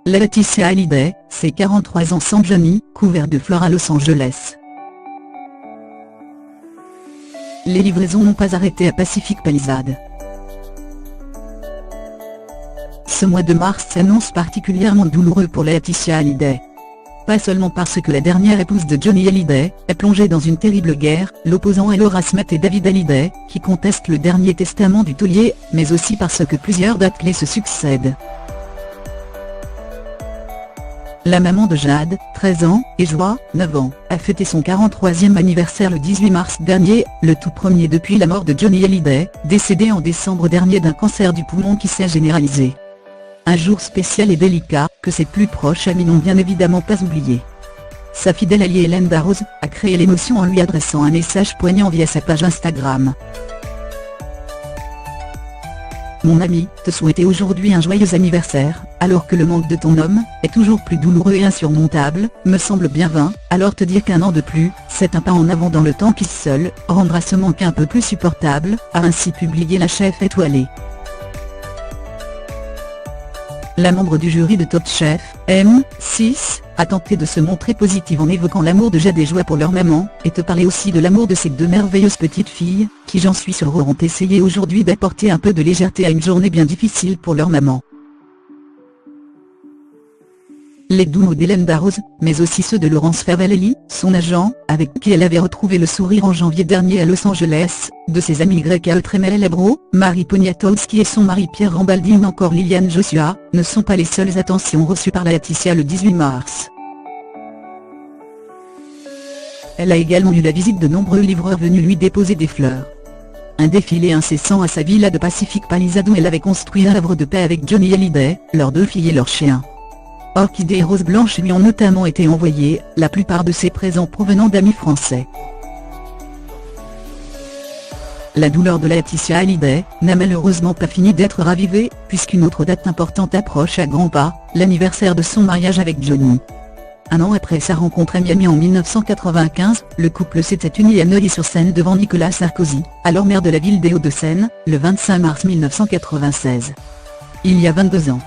Laetitia Hallyday, ses 43 ans sans Johnny, couvert de fleurs à Los Angeles. Les livraisons n'ont pas arrêté à Pacific Palisades. Ce mois de mars s'annonce particulièrement douloureux pour Laetitia Hallyday. Pas seulement parce que la dernière épouse de Johnny Hallyday est plongée dans une terrible guerre, l'opposant Laura Smith et David Hallyday, qui contestent le dernier testament du taulier, mais aussi parce que plusieurs dates clés se succèdent. La maman de Jade, 13 ans, et Joie, 9 ans, a fêté son 43e anniversaire le 18 mars dernier, le tout premier depuis la mort de Johnny Hallyday, décédé en décembre dernier d'un cancer du poumon qui s'est généralisé. Un jour spécial et délicat, que ses plus proches amis n'ont bien évidemment pas oublié. Sa fidèle alliée Hélène Darroze a créé l'émotion en lui adressant un message poignant via sa page Instagram. Mon ami, te souhaiter aujourd'hui un joyeux anniversaire, alors que le manque de ton homme est toujours plus douloureux et insurmontable, me semble bien vain, alors te dire qu'un an de plus, c'est un pas en avant dans le temps qui seul rendra ce manque un peu plus supportable, a ainsi publié la chef étoilée. La membre du jury de Top Chef, M6, a tenté de se montrer positive en évoquant l'amour de Jade et Joie pour leur maman, et te parler aussi de l'amour de ces deux merveilleuses petites filles, qui j'en suis sûre auront essayé aujourd'hui d'apporter un peu de légèreté à une journée bien difficile pour leur maman. Les doux mots d'Hélène Darroze, mais aussi ceux de Laurence Favalelli, son agent, avec qui elle avait retrouvé le sourire en janvier dernier à Los Angeles, de ses amis Greg Altremel-Lebro, Marie Poniatowski et son mari Pierre Rambaldi ou encore Liliane Joshua, ne sont pas les seules attentions reçues par Laetitia le 18 mars. Elle a également eu la visite de nombreux livreurs venus lui déposer des fleurs. Un défilé incessant à sa villa de Pacific Palisades où elle avait construit un havre de paix avec Johnny Hallyday, leurs deux filles et leurs chiens. Orchidées et roses blanches lui ont notamment été envoyés, la plupart de ces présents provenant d'amis français. La douleur de Laetitia Hallyday n'a malheureusement pas fini d'être ravivée, puisqu'une autre date importante approche à grands pas, l'anniversaire de son mariage avec Johnny. Un an après sa rencontre à Miami en 1995, le couple s'était uni à Neuilly-sur-Seine devant Nicolas Sarkozy, alors maire de la ville des Hauts-de-Seine, le 25 mars 1996. Il y a 22 ans.